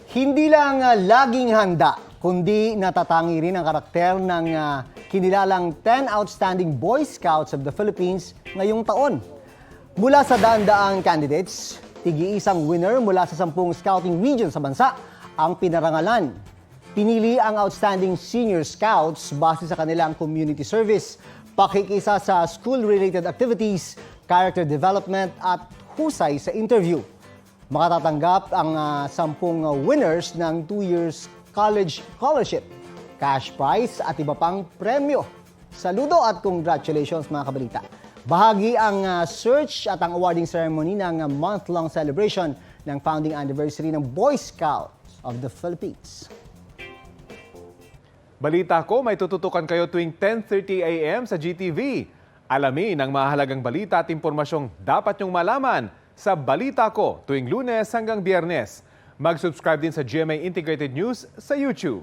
Hindi lang laging handa, kundi natatangi rin ang karakter ng kinilalang 10 outstanding Boy Scouts of the Philippines ngayong taon. Mula sa daan-daang candidates, tigi-isang winner mula sa 10 scouting region sa bansa ang pinarangalan. Pinili ang outstanding senior scouts base sa kanilang community service, pakikisa sa school-related activities, character development at husay sa interview. Makatatanggap ang 10 winners ng 2 years college scholarship, cash prize at iba pang premyo. Saludo at congratulations mga kabalita. Bahagi ang search at ang awarding ceremony ng month-long celebration ng founding anniversary ng Boy Scouts of the Philippines. Balita ko, may tututukan kayo tuwing 10:30 a.m. sa GTV. Alamin ang mahalagang balita at impormasyong dapat nyong malaman sa Balita Ko tuwing Lunes hanggang Biyernes. Mag-subscribe din sa GMA Integrated News sa YouTube.